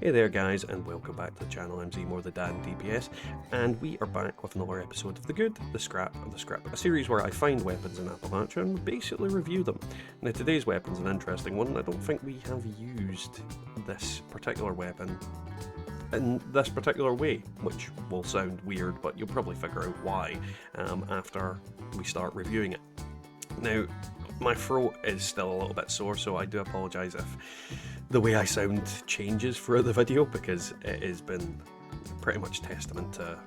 Hey there guys, and welcome back to the channel. I'm More the Dan DPS, and we are back with another episode of The Good, The Scrap, and The Scrip, a series where I find weapons in Appalachia and basically review them. Now today's weapon's an interesting one. I don't think we have used this particular weapon in this particular way, which will sound weird, but you'll probably figure out why after we start reviewing it. Now, my throat is still a little bit sore, so I do apologise if the way I sound changes throughout the video, because it has been pretty much testament to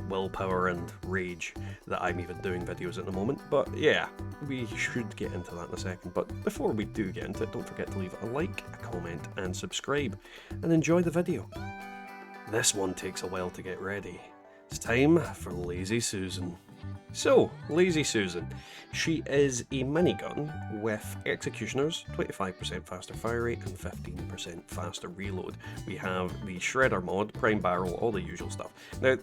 willpower and rage that I'm even doing videos at the moment. But yeah, we should get into that in a second. But before we do get into it, don't forget to leave a like, a comment and subscribe, and enjoy the video. This one takes a while to get ready. It's time for Lazy Susan. So, Lazy Susan, she is a minigun with executioners, 25% faster fire rate and 15% faster reload. We have the shredder mod, prime barrel, all the usual stuff. Now,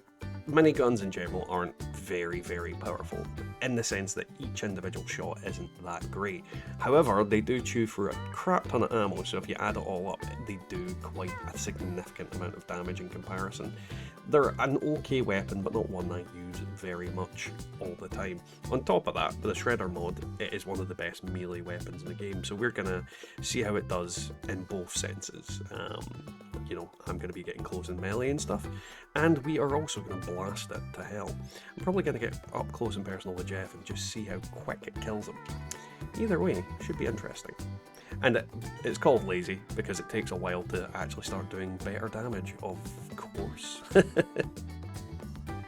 miniguns in general aren't very powerful, in the sense that each individual shot isn't that great. However, they do chew through a crap ton of ammo, so if you add it all up, they do quite a significant amount of damage in comparison. They're an okay weapon, but not one I use very much all the time. On top of that, the shredder mod, it is one of the best melee weapons in the game, so we're gonna see how it does in both senses. You know, I'm going to be getting close and melee and stuff, and we are also going to blast it to hell. I'm probably going to get up close and personal with Jeff and just see how quick it kills him. Either way, should be interesting. And it's called Lazy because it takes a while to actually start doing better damage, of course.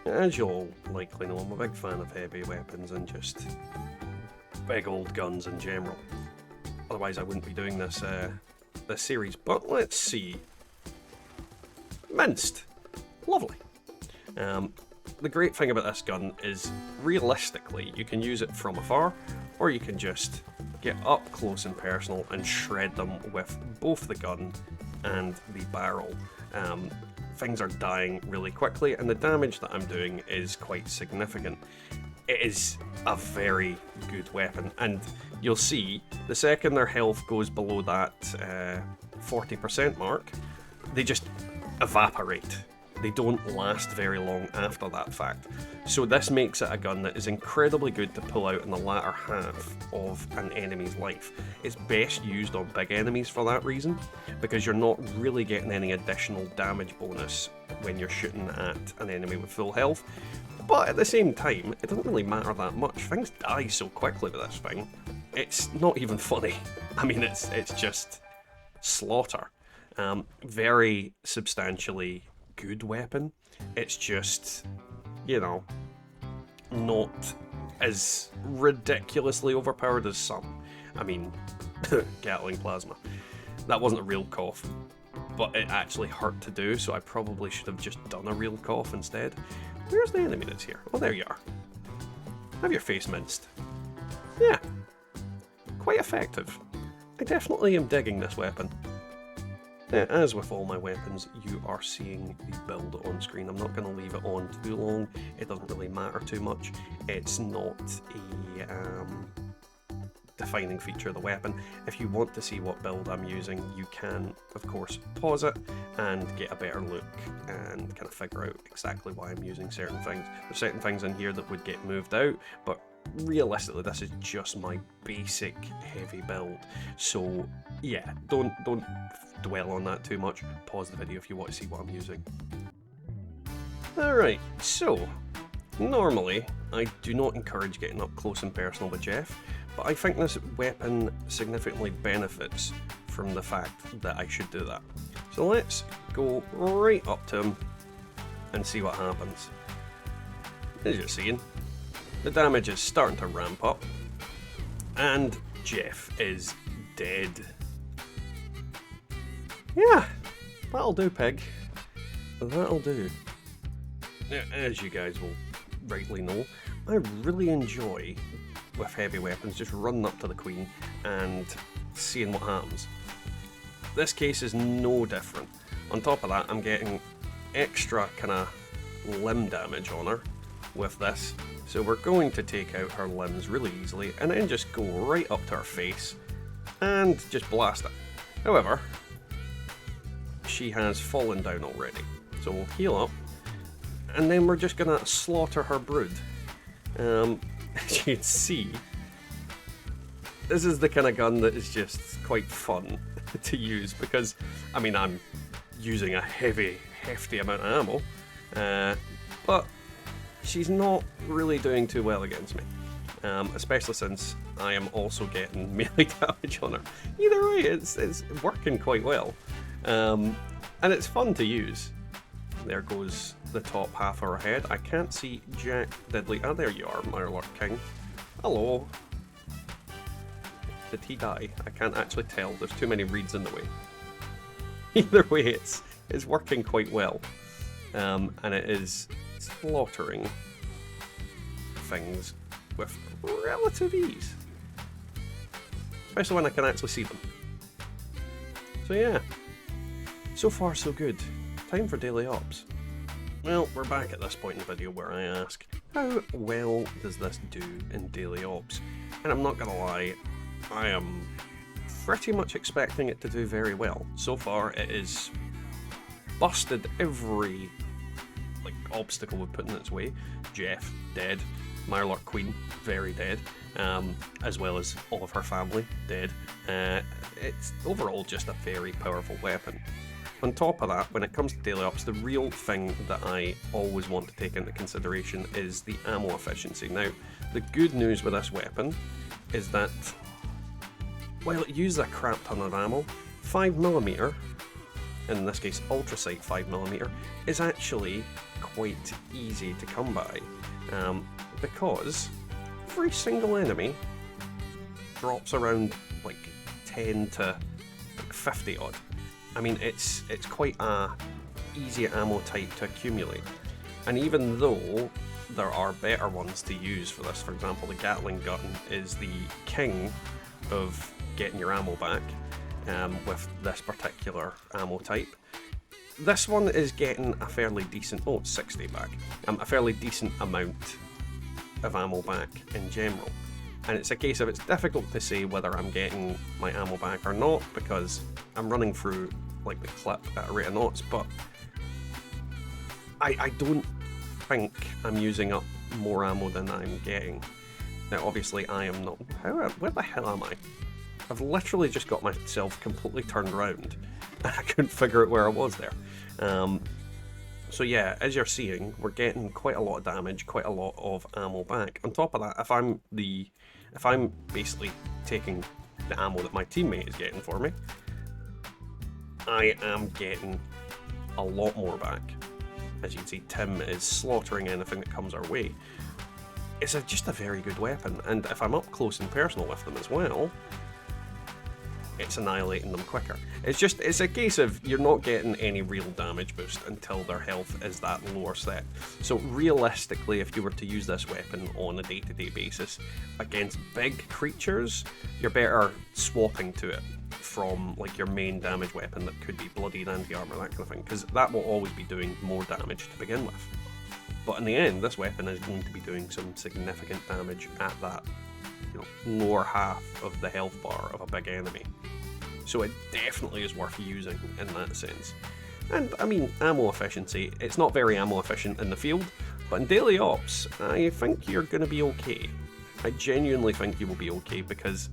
As you'll likely know, I'm a big fan of heavy weapons and just big old guns in general. Otherwise I wouldn't be doing this series. But let's see. Minced. Lovely. The great thing about this gun is, realistically, you can use it from afar, or you can just get up close and personal and shred them with both the gun and the barrel. Things are dying really quickly, and the damage that I'm doing is quite significant. It is a very good weapon, and you'll see the second their health goes below that 40% mark, they just evaporate. They don't last very long after that fact. So this makes it a gun that is incredibly good to pull out in the latter half of an enemy's life. It's best used on big enemies for that reason, because you're not really getting any additional damage bonus when you're shooting at an enemy with full health. But at the same time, it doesn't really matter that much. Things die so quickly with this thing. It's not even funny. I mean, it's just slaughter. Very substantially good weapon. It's just, you know, not as ridiculously overpowered as some. I mean, Gatling plasma. That wasn't a real cough, but it actually hurt to do, so I probably should have just done a real cough instead. Where's the enemy that's here? Oh, there you are. Have your face minced. Yeah, quite effective. I definitely am digging this weapon. As with all my weapons, you are seeing the build on screen. I'm not going to leave it on too long. It doesn't really matter too much. It's not a defining feature of the weapon. If you want to see what build I'm using, you can, of course, pause it and get a better look and kind of figure out exactly why I'm using certain things. There's certain things in here that would get moved out, but realistically, this is just my basic heavy build. So yeah, don't dwell on that too much. Pause the video if you want to see what I'm using. Alright, so normally I do not encourage getting up close and personal with Jeff, but I think this weapon significantly benefits from the fact that I should do that. So let's go right up to him and see what happens. As you're seeing, the damage is starting to ramp up, and Jeff is dead. Yeah, that'll do, pig. That'll do. As you guys will rightly know, I really enjoy, with heavy weapons, just running up to the queen and seeing what happens. This case is no different. On top of that, I'm getting extra kind of limb damage on her with this. So we're going to take out her limbs really easily and then just go right up to her face and just blast it. However, she has fallen down already. So we'll heal up, and then we're just gonna slaughter her brood. As you can see, this is the kind of gun that is just quite fun to use, because, I mean, I'm using a hefty amount of ammo, but she's not really doing too well against me, especially since I am also getting melee damage on her. Either way, it's working quite well, and it's fun to use. There goes the top half of her head. I can't see Jack Diddley. Ah, there you are, Mirelurk King. Hello. Did he die? I can't actually tell. There's too many reeds in the way. Either way, it's working quite well, and it is slaughtering things with relative ease, especially when I can actually see them. So yeah, so far so good. Time for daily ops. Well, we're back at this point in the video where I ask, how well does this do in daily ops? And I'm not gonna lie, I am pretty much expecting it to do very well. So far it is busted every obstacle we put in its way. Jeff, dead. Mirelurk Queen, very dead. As well as all of her family, dead. It's overall just a very powerful weapon. On top of that, when it comes to daily ops, the real thing that I always want to take into consideration is the ammo efficiency. Now, the good news with this weapon is that while it uses a crap ton of ammo, 5mm, in this case Ultra Sight 5mm, is actually quite easy to come by, because every single enemy drops around like 10 to 50 odd. I mean, it's quite a easy ammo type to accumulate, and even though there are better ones to use for this, for example the Gatling gun is the king of getting your ammo back with this particular ammo type. This one is getting a fairly decent, oh it's 60 back, a fairly decent amount of ammo back in general. And it's a case of, it's difficult to say whether I'm getting my ammo back or not, because I'm running through like the clip at a rate of knots, but I don't think I'm using up more ammo than I'm getting. Now obviously I am not, where the hell am I? I've literally just got myself completely turned around and I couldn't figure out where I was there. So yeah, as you're seeing, we're getting quite a lot of damage, quite a lot of ammo back. On top of that, if I'm basically taking the ammo that my teammate is getting for me, I am getting a lot more back. As you can see, Tim is slaughtering anything that comes our way. It's just a very good weapon, and if I'm up close and personal with them as well, it's annihilating them quicker. It's a case of you're not getting any real damage boost until their health is that lower set. So realistically, if you were to use this weapon on a day-to-day basis against big creatures, you're better swapping to it from like your main damage weapon that could be bloodied, anti-armor, that kind of thing, because that will always be doing more damage to begin with. But in the end, this weapon is going to be doing some significant damage at that, lower half of the health bar of a big enemy. So it definitely is worth using in that sense. And I mean, ammo efficiency, it's not very ammo efficient in the field, but in daily ops, I think you're going to be okay. I genuinely think you will be okay, because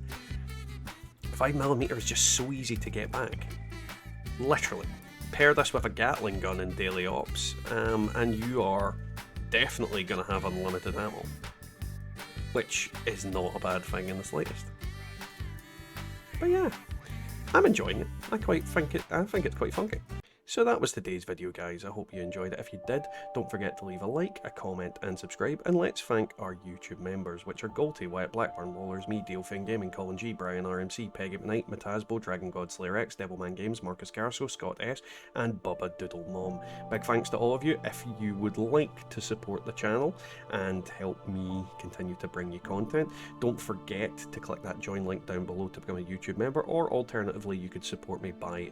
5mm is just so easy to get back. Literally. Pair this with a Gatling gun in daily ops, and you are definitely going to have unlimited ammo, which is not a bad thing in the slightest. But yeah, I'm enjoying it. I think it's quite funky. So that was today's video, guys. I hope you enjoyed it. If you did, don't forget to leave a like, a comment and subscribe, and let's thank our YouTube members, which are Golty, Wyatt, Blackburn Wallers, me, Dealfin Gaming, Colin G, Brian RMC, Peggy McKnight, Matazbo, Dragon God Slayer X, Devilman Games, Marcus Garso, Scott S, and Bubba Doodle Mom. Big thanks to all of you. If you would like to support the channel and help me continue to bring you content, don't forget to click that join link down below to become a YouTube member, or alternatively you could support me by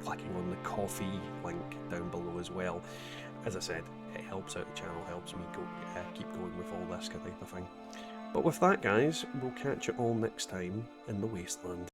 clicking on the coffee link down below as well. As I said, it helps out the channel, helps me keep going with all this type of thing. But with that, guys, we'll catch you all next time in the wasteland.